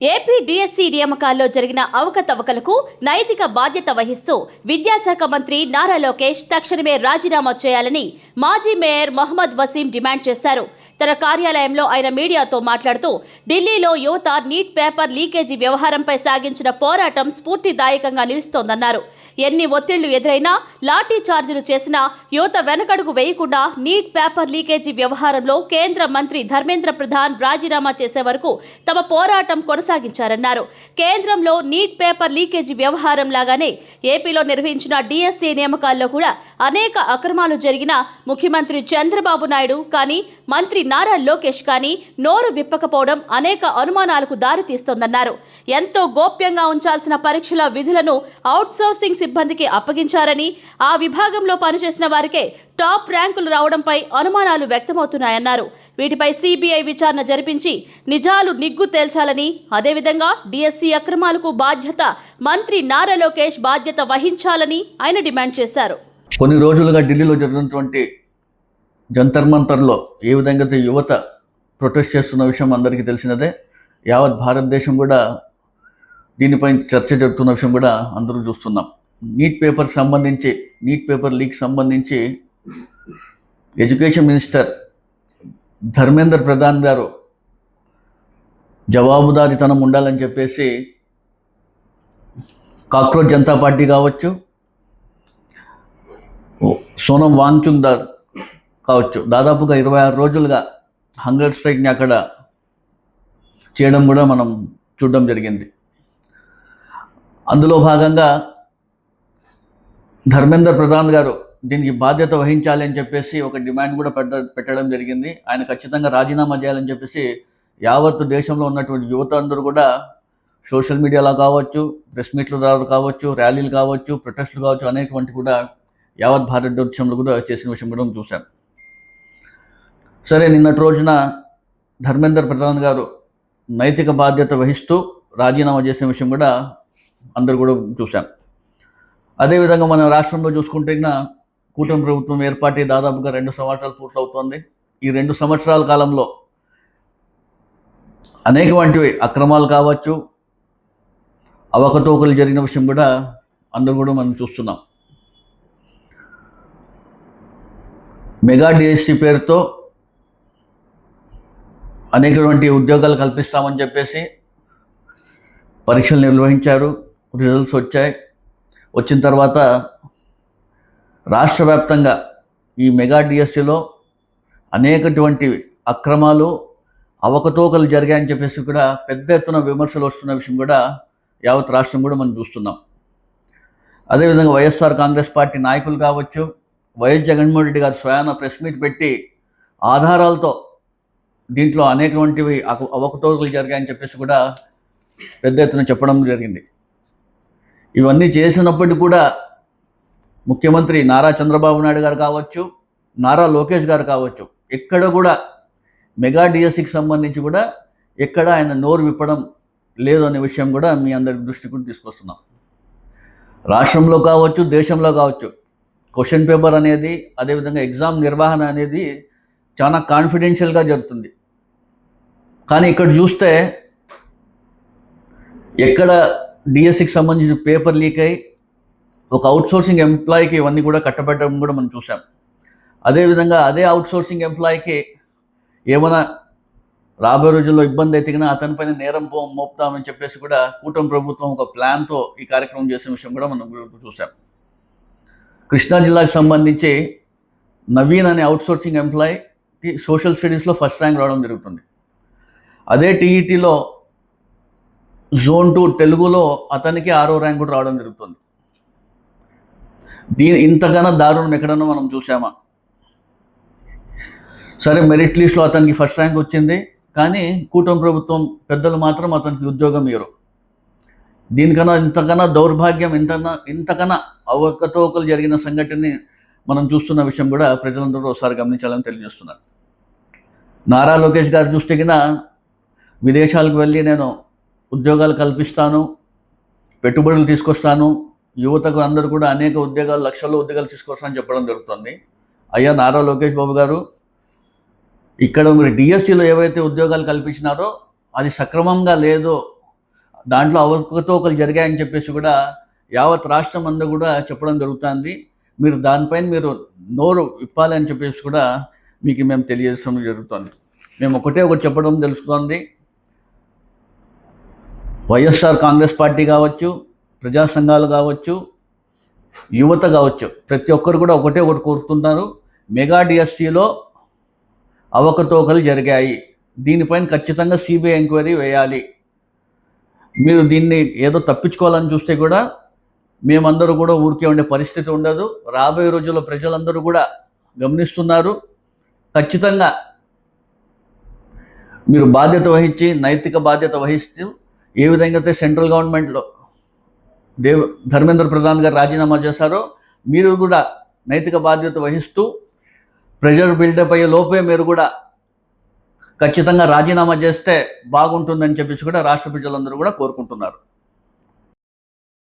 AP DSC నియామకాల్లో జరిగిన అవకతవకలకు నైతిక బాధ్యత వహిస్తూ విద్యాశాఖ మంత్రి నారా లోకేష్ తక్షణమే రాజీనామా చేయాలని మాజీ మేయర్ మొహమ్మద్ వసీం డిమాండ్ చేశారు. తన కార్యాలయంలో ఆయన మీడియాతో మాట్లాడుతూ ఢిల్లీలో యువత నీట్ పేపర్ లీకేజీ వ్యవహారంపై సాగించిన పోరాటం స్ఫూర్తిదాయకంగా నిలుస్తోందన్నారు. ఎన్ని ఒత్తిళ్లు ఎదురైనా లాఠీ చార్జీలు చేసినా యువత వెనకడుగు వేయకుండా నీట్ పేపర్ లీకేజీ వ్యవహారంలో కేంద్ర మంత్రి ధర్మేంద్ర ప్రధాన్ రాజీనామా చేసే వరకు తమ పోరాటం కొనసాగించారన్నారు. కేంద్రంలో నీట్ పేపర్ లీకేజీ వ్యవహారం లాగానే ఏపీలో నిర్వహించిన డిఎస్సి నియామకాల్లో కూడా అనేక అక్రమాలు జరిగినా ముఖ్యమంత్రి చంద్రబాబు నాయుడు కానీ మంత్రి నారా లోకేష్ కానీ నోరు విప్పకపోవడం అనేక అనుమానాలకు దారితీస్తోందన్నారు. ఎంతో గోప్యంగా ఉంచాల్సిన పరీక్షల విధులను అవుట్సోర్సింగ్ సిబ్బందికి అప్పగించారని, ఆ విభాగంలో పనిచేసిన వారికే టాప్ ర్యాంకులు రావడంపై అనుమానాలు వ్యక్తమవుతున్నాయన్నారు. వీటిపై సిబిఐ విచారణ జరిపించి నిజాలు నిగ్గు తేల్చాలని, అదేవిధంగా డిఎస్సి అక్రమాలకు బాధ్యత మంత్రి నారా లోకేష్ బాధ్యత వహించాలని ఆయన డిమాండ్ చేశారు. కొన్ని రోజులుగా ఢిల్లీలో జరిగినటువంటి జంతర్ మంతర్లో ఏ విధంగా యువత ప్రొటెస్ట్ చేస్తున్న విషయం అందరికీ తెలిసినదే. యావత్ భారతదేశం కూడా దీనిపై చర్చ జరుగుతున్న విషయం కూడా అందరూ చూస్తున్నాం. నీట్ పేపర్ లీక్ సంబంధించి ఎడ్యుకేషన్ మినిస్టర్ ధర్మేంద్ర ప్రధాన్ గారు జవాబుదారీతనం ఉండాలని చెప్పేసి కాక్రోచ్ జనతా పార్టీ కావచ్చు, సోనం వాంగ్చుక్ కావచ్చు, దాదాపుగా 26 రోజులుగా హంగర్ స్ట్రైక్ని అక్కడ చేయడం కూడా మనం చూడడం జరిగింది. అందులో భాగంగా ధర్మేంద్ర ప్రధాన్ గారు దీనికి బాధ్యత వహించాలి అని చెప్పేసి ఒక డిమాండ్ కూడా పెట్టడం జరిగింది. ఆయన ఖచ్చితంగా రాజీనామా చేయాలని చెప్పేసి యావత్తు దేశంలో ఉన్నటువంటి యువత అందరూ కూడా సోషల్ మీడియాలో కావచ్చు, ప్రెస్ మీట్ల ద్వారా కావచ్చు, ర్యాలీలు కావచ్చు, ప్రొటెస్టులు కావచ్చు, అనేటువంటి కూడా యావత్ భారతదేశంలో కూడా చేసిన విషయం కూడా చూశాం. సరే, నిన్నటి రోజున ధర్మేంద్ర ప్రధాన్ గారు నైతిక బాధ్యత వహిస్తూ రాజీనామా చేసిన విషయం కూడా అందరూ కూడా చూశాం. అదేవిధంగా మన రాష్ట్రంలో చూసుకుంటే కూటమి ప్రభుత్వం ఏర్పాటు దాదాపుగా 2 సంవత్సరాలు పూర్తవుతోంది. ఈ 2 సంవత్సరాల కాలంలో అనేకవంటివి అక్రమాలు కావచ్చు, అవకతవకలు జరిగిన విషయం కూడా అందరూ కూడా మనం చూస్తున్నాం. మెగా డిఎస్సి పేరుతో అనేకటువంటి ఉద్యోగాలు కల్పిస్తామని చెప్పేసి పరీక్షలు నిర్వహించారు, రిజల్ట్స్ వచ్చాయి. వచ్చిన తర్వాత రాష్ట్ర వ్యాప్తంగా ఈ మెగా డిఎస్సిలో అనేకటువంటి అక్రమాలు, అవకతవకలు జరిగాయని చెప్పేసి కూడా పెద్ద ఎత్తున విమర్శలు వస్తున్న విషయం కూడా యావత్ రాష్ట్రం కూడా మనం చూస్తున్నాం. అదేవిధంగా వైఎస్ఆర్ కాంగ్రెస్ పార్టీ నాయకులు కావచ్చు, వైఎస్ జగన్మోహన్ రెడ్డి గారు స్వయాన ప్రెస్ మీట్ పెట్టి ఆధారాలతో దీంట్లో అనేకటువంటివి అవకతవకలు జరిగాయని చెప్పేసి కూడా పెద్ద ఎత్తున చెప్పడం జరిగింది. ఇవన్నీ చేసినప్పటికీ కూడా ముఖ్యమంత్రి నారా చంద్రబాబు నాయుడు గారు కావచ్చు, నారా లోకేష్ గారు కావచ్చు, ఎక్కడ కూడా మెగా డిఎస్సికి సంబంధించి కూడా ఎక్కడ ఆయన నోరు విప్పడం లేదు అనే విషయం కూడా మీ అందరి దృష్టికి కూడా తీసుకొస్తున్నాం. రాష్ట్రంలో కావచ్చు, దేశంలో కావచ్చు, క్వశ్చన్ పేపర్ అనేది, అదేవిధంగా ఎగ్జామ్ నిర్వహణ అనేది చాలా కాన్ఫిడెన్షియల్గా జరుగుతుంది. కానీ ఇక్కడ చూస్తే ఎక్కడ డిఎస్సికి సంబంధించిన పేపర్ లీక్ అయ్యి ఒక అవుట్సోర్సింగ్ ఎంప్లాయీకి ఇవన్నీ కూడా కట్టబెట్టడం కూడా మనం చూసాం. అదేవిధంగా అదే అవుట్సోర్సింగ్ ఎంప్లాయీకి ఏమైనా రాబోయే రోజుల్లో ఇబ్బంది అయితే అతనిపైన నేరం మోపుతామని చెప్పేసి కూడా కూటమి ప్రభుత్వం ఒక ప్లాన్తో ఈ కార్యక్రమం చేసిన విషయం కూడా మనం చూసాం. కృష్ణా జిల్లాకు సంబంధించి నవీన్ అనే అవుట్సోర్సింగ్ ఎంప్లాయీకి సోషల్ స్టడీస్లో ఫస్ట్ ర్యాంక్ రావడం జరుగుతుంది. అదే టీఈటీలో జోన్ 2 తెలుగులో అతనికి 6వ ర్యాంక్ కూడా రావడం జరుగుతుంది. ఇంతకన్నా దారుణం ఎక్కడన్నా మనం చూసామా? సరే, మెరిట్ లిస్ట్లో అతనికి ఫస్ట్ ర్యాంక్ వచ్చింది, కానీ కూటమి ప్రభుత్వం పెద్దలు మాత్రం అతనికి ఉద్యోగం ఇవ్వరు. దీనికన్నా ఇంతకన్నా దౌర్భాగ్యం, ఇంతకన్నా అవకతవకలు జరిగిన సంఘటనని మనం చూస్తున్న విషయం కూడా ప్రజలందరూ ఒకసారి గమనించాలని తెలియజేస్తున్నారు. నారా లోకేష్ గారు చూస్తే విదేశాలకు వెళ్ళి నేను ఉద్యోగాలు కల్పిస్తాను, పెట్టుబడులు తీసుకొస్తాను, యువతకు అందరూ కూడా అనేక ఉద్యోగాలు, లక్షల్లో ఉద్యోగాలు తీసుకొస్తానని చెప్పడం జరుగుతుంది. అయ్యా నారా లోకేష్ బాబు గారు, ఇక్కడ మీరు డిఎస్సిలో ఏవైతే ఉద్యోగాలు కల్పించినారో అది సక్రమంగా లేదో దాంట్లో అవకతవకలు జరిగాయని చెప్పేసి కూడా యావత్ రాష్ట్రం అంతా కూడా చెప్పడం జరుగుతుంది. మీరు దానిపైన మీరు నోరు విప్పాలని చెప్పేసి కూడా మీకు మేము తెలియజేయడం జరుగుతుంది. మేము ఒకటి చెప్పడం తెలుస్తుంది. వైఎస్ఆర్ కాంగ్రెస్ పార్టీ కావచ్చు, ప్రజా సంఘాలు కావచ్చు, యువత కావచ్చు, ప్రతి ఒక్కరు కూడా ఒకటి కోరుతున్నారు. మెగా డిఎస్సిలో అవకతవకలు జరిగాయి, దీనిపైన ఖచ్చితంగా సిబిఐ ఎంక్వైరీ వేయాలి. మీరు దీన్ని ఏదో తప్పించుకోవాలని చూస్తే కూడా మేమందరూ కూడా ఊరికే ఉండే పరిస్థితి ఉండదు. రాబోయే రోజుల్లో ప్రజలందరూ కూడా గమనిస్తున్నారు. ఖచ్చితంగా మీరు బాధ్యత వహించి, నైతిక బాధ్యత వహిస్తూ, ఏ విధంగా అయితే సెంట్రల్ గవర్నమెంట్లో ధర్మేంద్ర ప్రధాన్ గారు రాజీనామా చేశారో, మీరు కూడా నైతిక బాధ్యత వహిస్తూ ప్రెజర్ బిల్డప్ అయ్యే లోపే మీరు కూడా ఖచ్చితంగా రాజీనామా చేస్తే బాగుంటుందని చెప్పేసి కూడా రాష్ట్ర ప్రజలందరూ కూడా కోరుకుంటున్నారు.